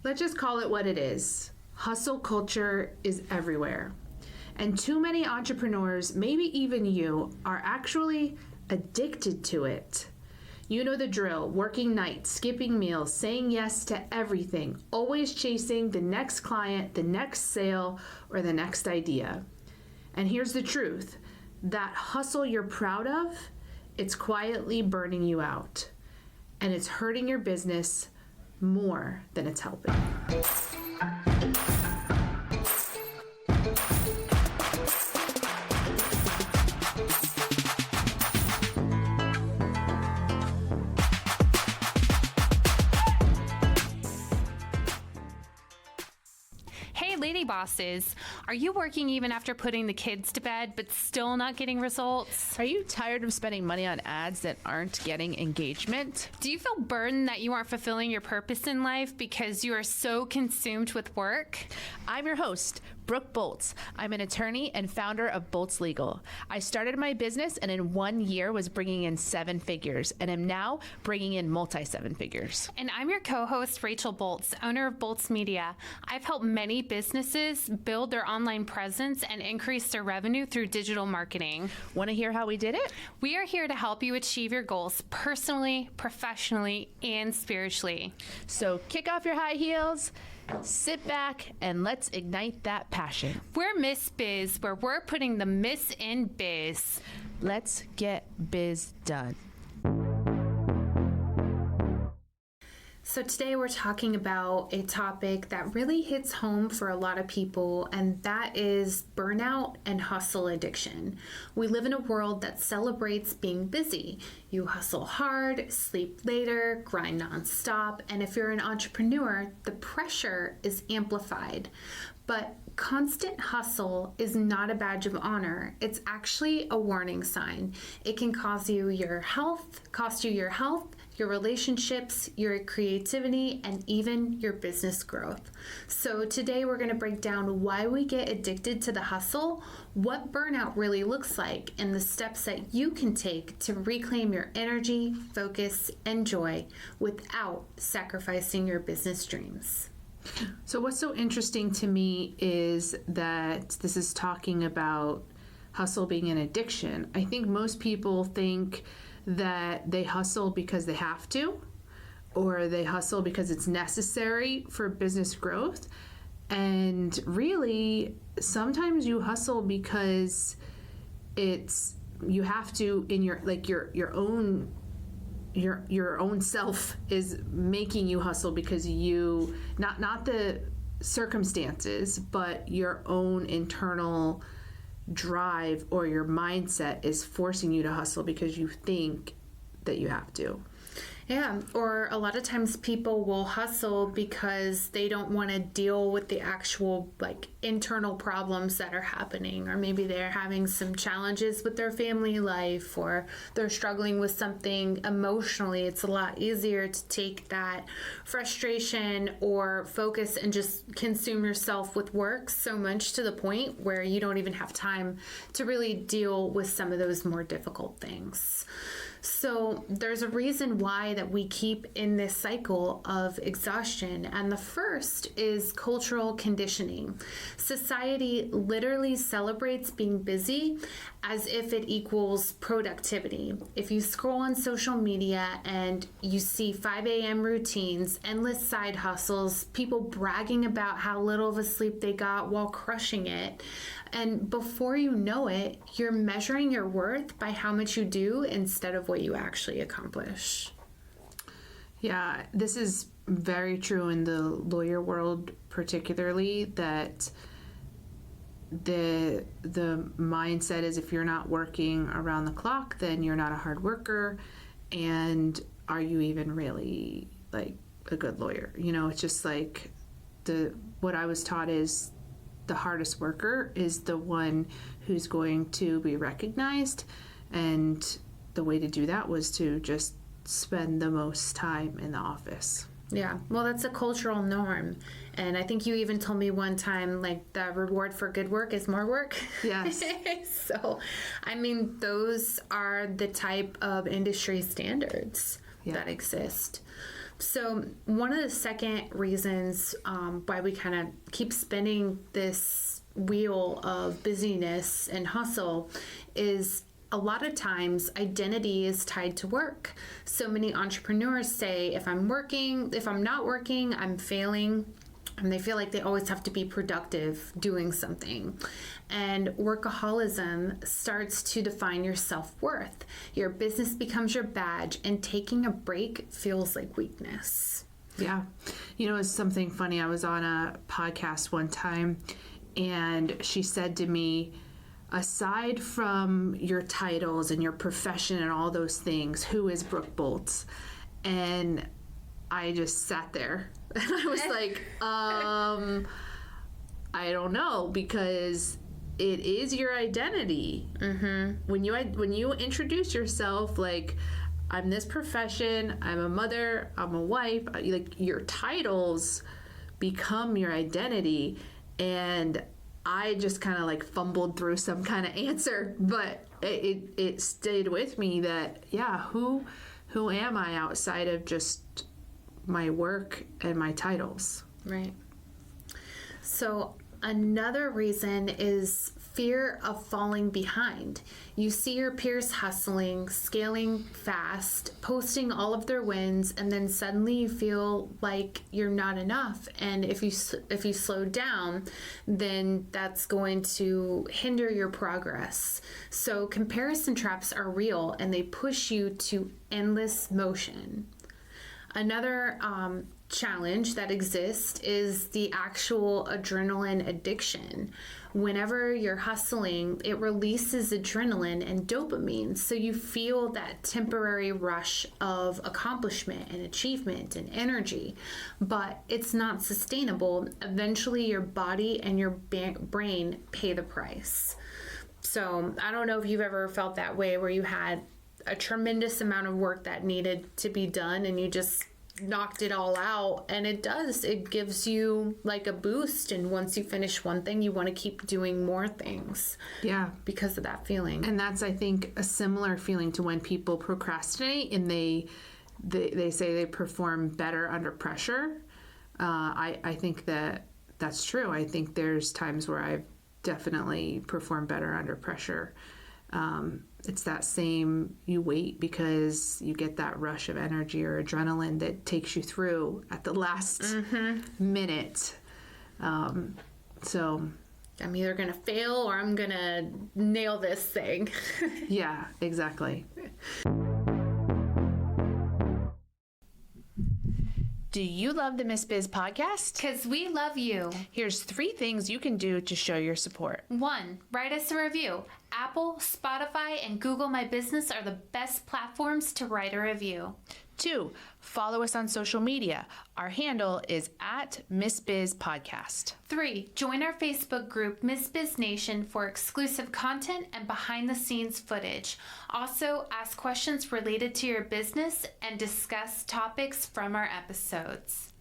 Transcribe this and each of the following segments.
Let's just call it what it is. Hustle culture is everywhere. And too many entrepreneurs, maybe even you, are actually addicted to it. You know the drill: working nights, skipping meals, saying yes to everything, always chasing the next client, the next sale, or the next idea. And here's the truth: that hustle you're proud of, it's quietly burning you out. And it's hurting your business more than it's helping. Lady bosses, are you working even after putting the kids to bed but still not getting results? Are you tired of spending money on ads that aren't getting engagement? Do you feel burdened that you aren't fulfilling your purpose in life because you are so consumed with work? I'm your host, Brooke Boltz. I'm an attorney and founder of Boltz Legal. I started my business and in 1 year was bringing in 7 figures and am now bringing in multi-7 figures. And I'm your co-host, Rachel Boltz, owner of Boltz Media. I've helped many businesses build their online presence and increase their revenue through digital marketing. Want to hear how we did it? We are here to help you achieve your goals personally, professionally, and spiritually. So kick off your high heels, sit back, and let's ignite that passion. We're Miss Biz, where we're putting the Miss in biz. Let's get biz done. So today we're talking about a topic that really hits home for a lot of people, and that is burnout and hustle addiction. We live in a world that celebrates being busy. You hustle hard, sleep later, grind nonstop, and if you're an entrepreneur, the pressure is amplified. But constant hustle is not a badge of honor. It's actually a warning sign. It can cost you your health, your relationships, your creativity, and even your business growth. So today we're going to break down why we get addicted to the hustle, what burnout really looks like, and the steps that you can take to reclaim your energy, focus, and joy without sacrificing your business dreams. So what's so interesting to me is that this is talking about hustle being an addiction. I think most people think that they hustle because they have to, or they hustle because it's necessary for business growth. And really, sometimes you hustle because you have to in your own self is making you hustle because you not the circumstances, but your own internal drive or your mindset is forcing you to hustle because you think that you have to. Yeah, or a lot of times people will hustle because they don't want to deal with the actual internal problems that are happening, or maybe they're having some challenges with their family life, or they're struggling with something emotionally. It's a lot easier to take that frustration or focus and just consume yourself with work so much to the point where you don't even have time to really deal with some of those more difficult things. So there's a reason why that we keep in this cycle of exhaustion, and the first is cultural conditioning. Society literally celebrates being busy as if it equals productivity. If you scroll on social media and you see 5 a.m. routines, endless side hustles, people bragging about how little of a sleep they got while crushing it, and before you know it, you're measuring your worth by how much you do instead of what you actually accomplish. Yeah, this is very true in the lawyer world, particularly, that the mindset is if you're not working around the clock, then you're not a hard worker, and are you even really a good lawyer? It's just what I was taught is the hardest worker is the one who's going to be recognized, and the way to do that was to just spend the most time in the office. Yeah, well, that's a cultural norm. And I think you even told me one time, the reward for good work is more work. Yes. So, those are the type of industry standards that exist. So one of the second reasons why we kind of keep spinning this wheel of busyness and hustle is a lot of times identity is tied to work. So many entrepreneurs say, if I'm not working, I'm failing. And they feel like they always have to be productive doing something. And workaholism starts to define your self-worth. Your business becomes your badge, and taking a break feels like weakness. Yeah. You know, it's something funny. I was on a podcast one time, and she said to me, aside from your titles and your profession and all those things, who is Brooke Bolts? And I just sat there and I was like, I don't know, because it is your identity. Mm-hmm. When you introduce yourself, like, I'm this profession, I'm a mother, I'm a wife, like, your titles become your identity. And I just kind of like fumbled through some kind of answer, but it stayed with me that, yeah, who am I outside of just my work and my titles? Right. So another reason is fear of falling behind. You see your peers hustling, scaling fast, posting all of their wins, and then suddenly you feel like you're not enough. And if you slow down, then that's going to hinder your progress. So comparison traps are real, and they push you to endless motion. Another challenge that exists is the actual adrenaline addiction. Whenever you're hustling, it releases adrenaline and dopamine, so you feel that temporary rush of accomplishment and achievement and energy, but it's not sustainable. Eventually, your body and your brain pay the price. So I don't know if you've ever felt that way, where you had a tremendous amount of work that needed to be done and you just knocked it all out. And it gives you like a boost, and once you finish one thing, you want to keep doing more things. Yeah, because of that feeling. and that's, I think, a similar feeling to when people procrastinate and they say they perform better under pressure. I think that's true. I think there's times where I've definitely performed better under pressure. It's that same, you wait because you get that rush of energy or adrenaline that takes you through at the last minute. So I'm either going to fail or I'm going to nail this thing. yeah, exactly. Do you love the Miss Biz podcast? Because we love you. Here's 3 things you can do to show your support. 1. Write us a review. Apple, Spotify, and Google My Business are the best platforms to write a review. 2. Follow us on social media. Our handle is @MissBizPodcast. 3. Join our Facebook group, Miss Biz Nation, for exclusive content and behind-the-scenes footage. Also, ask questions related to your business and discuss topics from our episodes.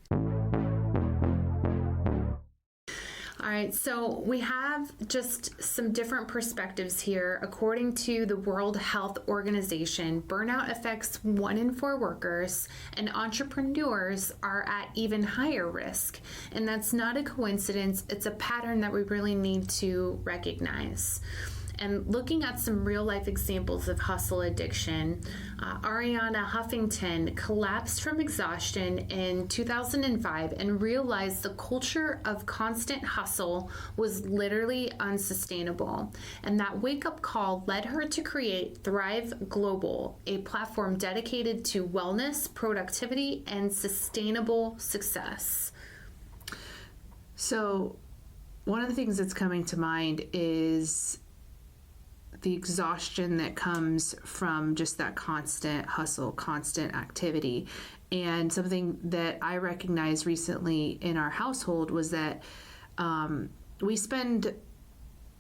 All right, so we have just some different perspectives here. According to the World Health Organization, burnout affects 1 in 4 workers, and entrepreneurs are at even higher risk. And that's not a coincidence. It's a pattern that we really need to recognize. And looking at some real life examples of hustle addiction, Ariana Huffington collapsed from exhaustion in 2005 and realized the culture of constant hustle was literally unsustainable. And that wake-up call led her to create Thrive Global, a platform dedicated to wellness, productivity, and sustainable success. So one of the things that's coming to mind is the exhaustion that comes from just that constant hustle, constant activity. And something that I recognized recently in our household was that we spend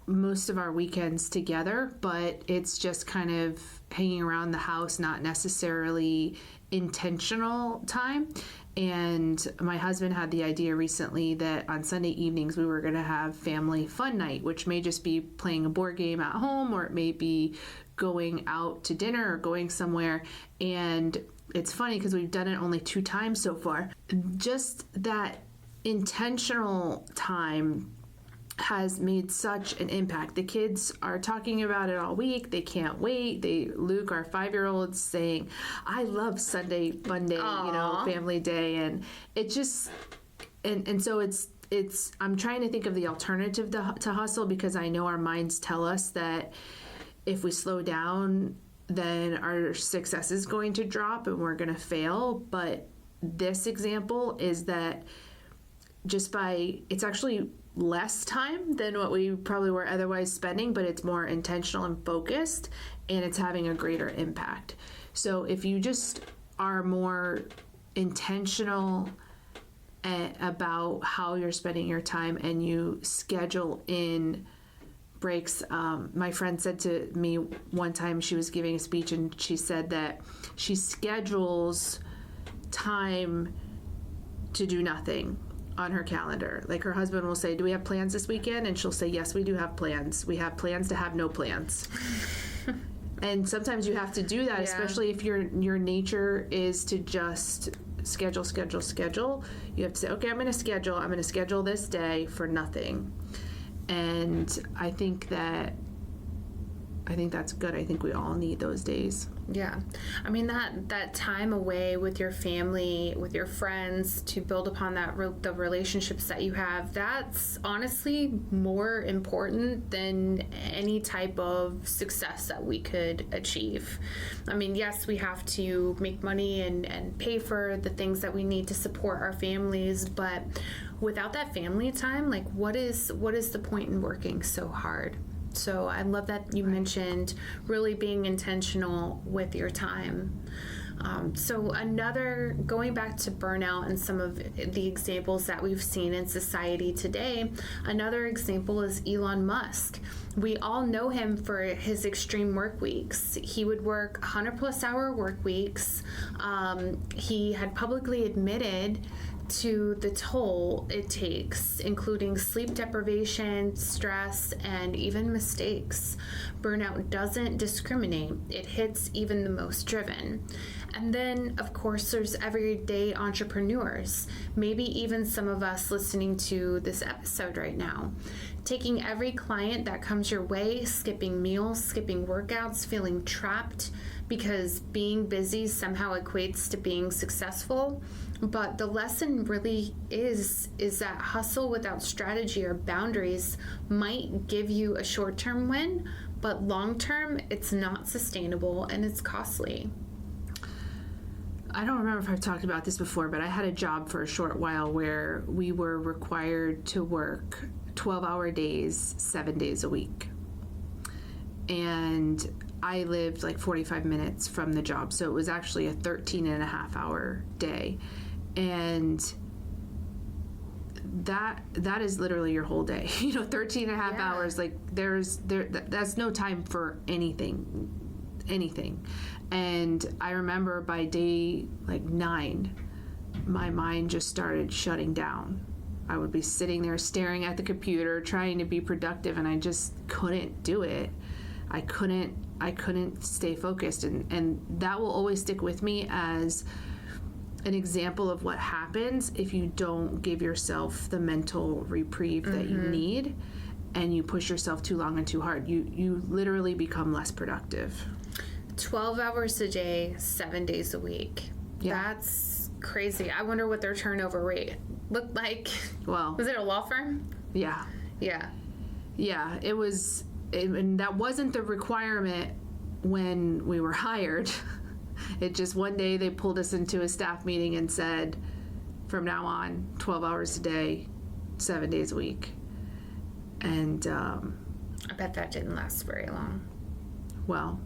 most of our weekends together, but it's just kind of hanging around the house, not necessarily intentional time. And my husband had the idea recently that on Sunday evenings we were going to have family fun night, which may just be playing a board game at home, or it may be going out to dinner or going somewhere. And it's funny because we've done it only 2 times so far. Just that intentional time has made such an impact. The kids are talking about it all week. They can't wait. Luke, our 5-year-old, saying, I love Sunday Fun Day, family day. And it just, and so it's, I'm trying to think of the alternative to hustle, because I know our minds tell us that if we slow down, then our success is going to drop and we're going to fail. But this example is that it's actually less time than what we probably were otherwise spending, but it's more intentional and focused, and it's having a greater impact. So if you just are more intentional about how you're spending your time and you schedule in breaks. My friend said to me one time, she was giving a speech, and she said that she schedules time to do nothing on her calendar. Like, her husband will say, do we have plans this weekend? And she'll say, yes, we do have plans. We have plans to have no plans. And sometimes you have to do that, especially if your nature is to just schedule. You have to say, okay, I'm going to schedule this day for nothing. And I think that's good. I think we all need those days. Yeah. I mean, that time away with your family, with your friends, to build upon the relationships that you have, that's honestly more important than any type of success that we could achieve. I mean, yes, we have to make money and pay for the things that we need to support our families, but without that family time, like, what is the point in working so hard? So I love that you mentioned really being intentional with your time. So going back to burnout and some of the examples that we've seen in society today, another example is Elon Musk. We all know him for his extreme work weeks. He would work 100+ hour work weeks. He had publicly admitted to the toll it takes, including sleep deprivation, stress, and even mistakes. Burnout doesn't discriminate. It hits even the most driven. And then, of course, there's everyday entrepreneurs, maybe even some of us listening to this episode right now. Taking every client that comes your way, skipping meals, skipping workouts, feeling trapped because being busy somehow equates to being successful. But the lesson really is that hustle without strategy or boundaries might give you a short-term win, but long-term, it's not sustainable and it's costly. I don't remember if I've talked about this before, but I had a job for a short while where we were required to work 12-hour days, 7 days a week. And I lived like 45 minutes from the job, so it was actually a 13.5-hour day. And that is literally your whole day. 13.5 hours, like that's no time for anything. And I remember by day like 9, my mind just started shutting down. I would be sitting there staring at the computer trying to be productive, and I just couldn't do it. I couldn't stay focused, and that will always stick with me as an example of what happens if you don't give yourself the mental reprieve that you need, and you push yourself too long and too hard. You literally become less productive. 12 hours a day, 7 days a week. Yeah. That's crazy. I wonder what their turnover rate looked like. Well, was it a law firm? Yeah. Yeah, it was, and that wasn't the requirement when we were hired. It just, one day they pulled us into a staff meeting and said, from now on, 12 hours a day, 7 days a week. And I bet that didn't last very long. Well,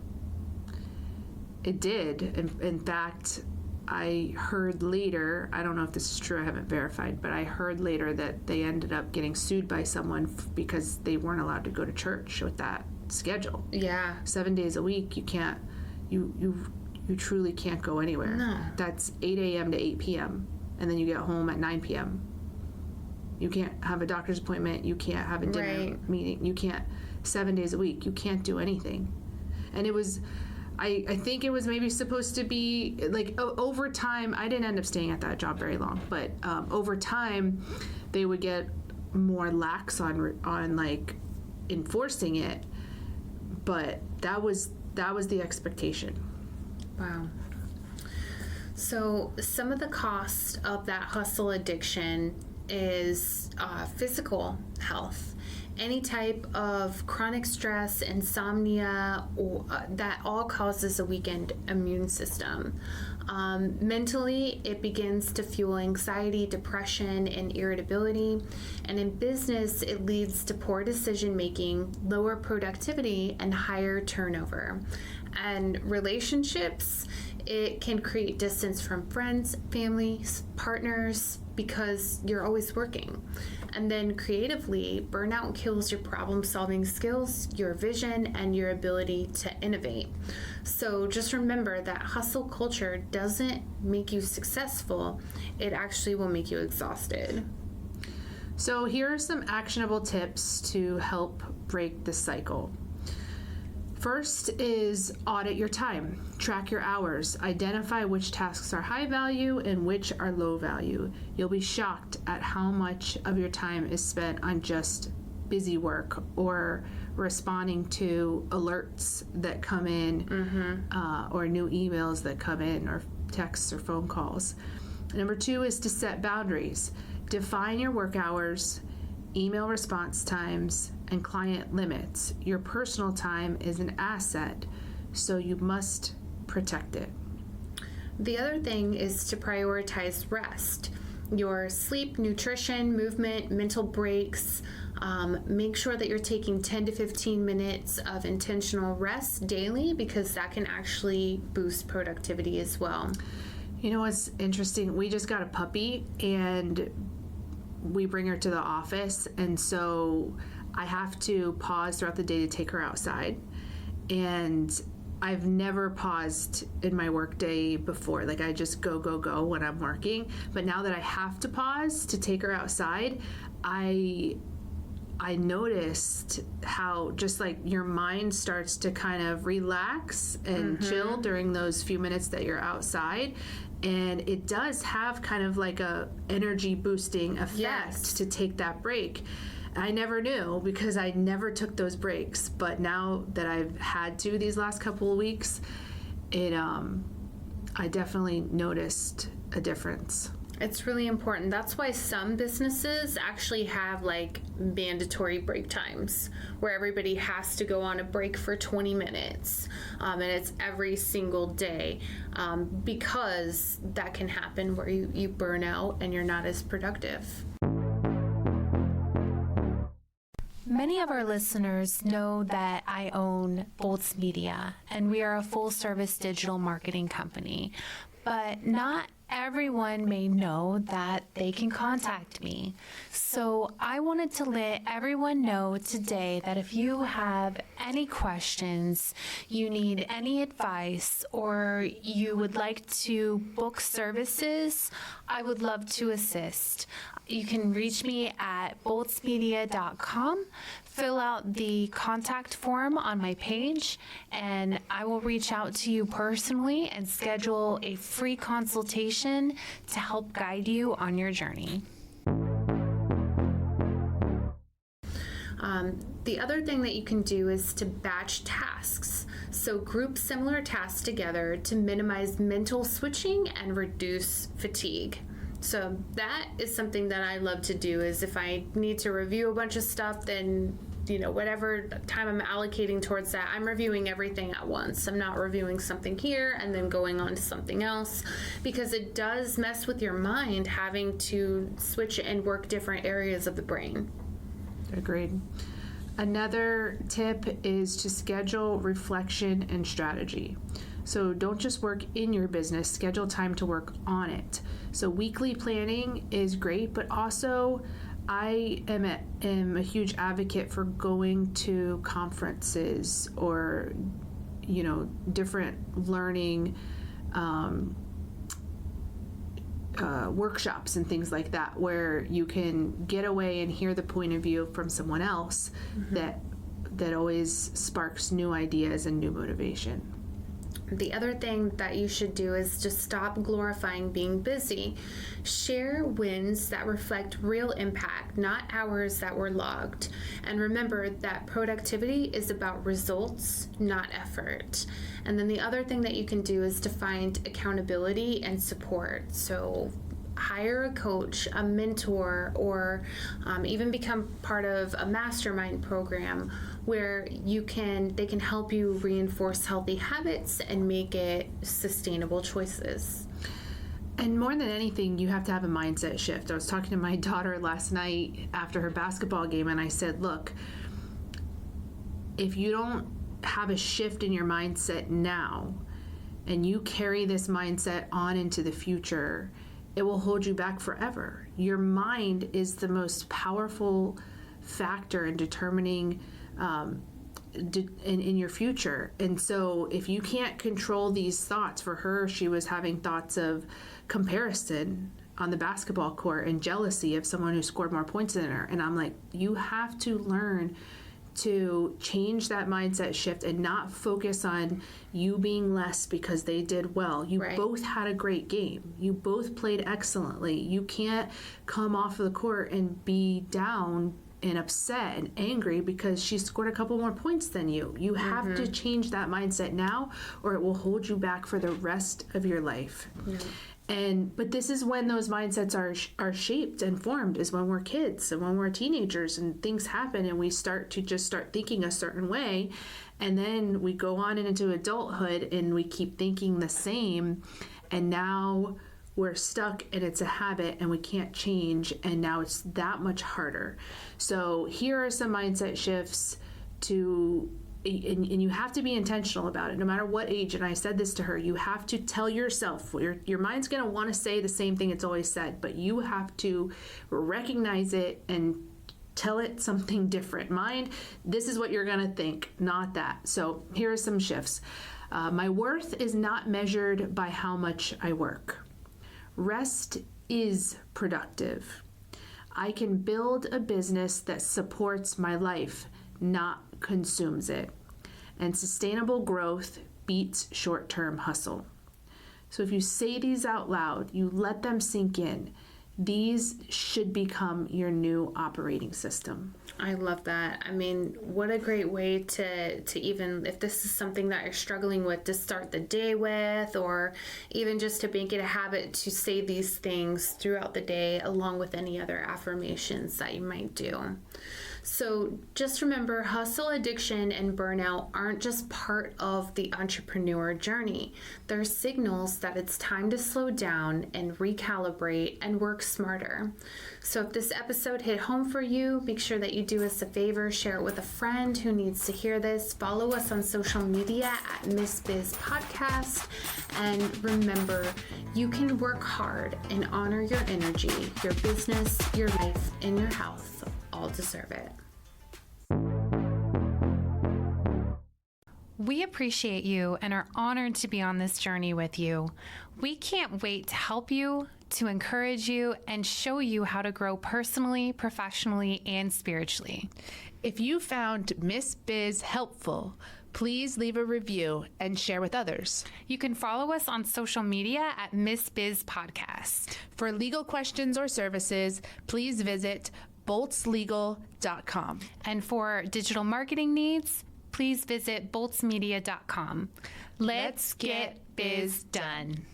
it did. In fact, I heard later, I don't know if this is true, I haven't verified, but I heard later that they ended up getting sued by someone because they weren't allowed to go to church with that schedule. Yeah. 7 days a week, you can't, you truly can't go anywhere. No. That's 8 a.m. to 8 p.m. and then you get home at 9 p.m. You can't have a doctor's appointment. You can't have a dinner meeting. You can't, 7 days a week, you can't do anything. And it was, I think it was maybe supposed to be like over time. I didn't end up staying at that job very long, but over time, they would get more lax on like enforcing it. But that was the expectation. Wow. So some of the cost of that hustle addiction is physical health. Any type of chronic stress, insomnia, or, that all causes a weakened immune system. Mentally, it begins to fuel anxiety, depression, and irritability. And in business, it leads to poor decision making, lower productivity, and higher turnover. And relationships, it can create distance from friends, family, partners, because you're always working. And then creatively, burnout kills your problem-solving skills, your vision, and your ability to innovate. So just remember that hustle culture doesn't make you successful. It actually will make you exhausted. So here are some actionable tips to help break the cycle. First is audit your time. Track your hours. Identify which tasks are high value and which are low value. You'll be shocked at how much of your time is spent on just busy work or responding to alerts that come in, or new emails that come in, or texts or phone calls. Number 2 is to set boundaries. Define your work hours, email response times, and client limits. Your personal time is an asset, so you must protect it. The other thing is to prioritize rest. Your sleep, nutrition, movement, mental breaks. Make sure that you're taking 10 to 15 minutes of intentional rest daily, because that can actually boost productivity as well. You know what's interesting? We just got a puppy, and we bring her to the office, and so I have to pause throughout the day to take her outside. And I've never paused in my work day before. Like, I just go when I'm working. But now that I have to pause to take her outside, I noticed how just like your mind starts to kind of relax and chill during those few minutes that you're outside. And it does have kind of like a energy boosting effect to take that break. I never knew, because I never took those breaks, but now that I've had to these last couple of weeks, I definitely noticed a difference. It's really important. That's why some businesses actually have like mandatory break times where everybody has to go on a break for 20 minutes. And it's every single day, because that can happen where you burn out and you're not as productive. Many of our listeners know that I own Bolts Media, and we are a full-service digital marketing company, but not everyone may know that they can contact me. So I wanted to let everyone know today that if you have any questions, you need any advice, or you would like to book services, I would love to assist. You can reach me at boltsmedia.com. Fill out the contact form on my page, and I will reach out to you personally and schedule a free consultation to help guide you on your journey. The other thing that you can do is to batch tasks. So group similar tasks together to minimize mental switching and reduce fatigue. So that is something that I love to do, is if I need to review a bunch of stuff, then whatever time I'm allocating towards that, I'm reviewing everything at once. I'm not reviewing something here and then going on to something else, because it does mess with your mind having to switch and work different areas of the brain. Agreed. Another tip is to schedule reflection and strategy. So don't just work in your business, schedule time to work on it. So weekly planning is great, but also I am a huge advocate for going to conferences or, different learning workshops and things like that, where you can get away and hear the point of view from someone else that always sparks new ideas and new motivation. The other thing that you should do is just stop glorifying being busy. Share wins that reflect real impact, not hours that were logged. And remember that productivity is about results, not effort. And then the other thing that you can do is to find accountability and support. So hire a coach, a mentor, or even become part of a mastermind program where they can help you reinforce healthy habits and make it sustainable choices. And more than anything, you have to have a mindset shift. I was talking to my daughter last night after her basketball game, and I said, look, if you don't have a shift in your mindset now, and you carry this mindset on into the future, it will hold you back forever. Your mind is the most powerful factor in determining in your future. And so if you can't control these thoughts, for her, she was having thoughts of comparison on the basketball court and jealousy of someone who scored more points than her. And I'm like, you have to learn to change that mindset shift and not focus on you being less because they did well. You both had a great game. You both played excellently. You can't come off of the court and be down and upset and angry because she scored a couple more points than you. You have to change that mindset now, or it will hold you back for the rest of your life. But this is when those mindsets are shaped and formed, is when we're kids and when we're teenagers and things happen and we start thinking a certain way, and then we go on into adulthood and we keep thinking the same, and now we're stuck and it's a habit and we can't change, and now it's that much harder. So here are some mindset shifts and you have to be intentional about it no matter what age. And I said this to her, you have to tell yourself, your mind's going to want to say the same thing it's always said, but you have to recognize it and tell it something different. Mind, this is what you're going to think, not that. So here are some shifts. My worth is not measured by how much I work. Rest is productive. I can build a business that supports my life, not consumes it. And sustainable growth beats short-term hustle. So if you say these out loud, you let them sink in, these should become your new operating system. I love that. I mean, what a great way to even, if this is something that you're struggling with, to start the day with, or even just to make it a habit to say these things throughout the day, along with any other affirmations that you might do. So just remember, hustle, addiction, and burnout aren't just part of the entrepreneur journey. They're signals that it's time to slow down and recalibrate and work smarter. So if this episode hit home for you, make sure that you do us a favor, share it with a friend who needs to hear this. Follow us on social media at Miss Biz Podcast. And remember, you can work hard and honor your energy, your business, your life, and your health. All deserve it. We appreciate you and are honored to be on this journey with you. We can't wait to help you, to encourage you, and show you how to grow personally, professionally, and spiritually. If you found Miss Biz helpful, please leave a review and share with others. You can follow us on social media at Miss Biz Podcast. For legal questions or services, please visit boltslegal.com. And for digital marketing needs, please visit boltsmedia.com. Let's get biz done.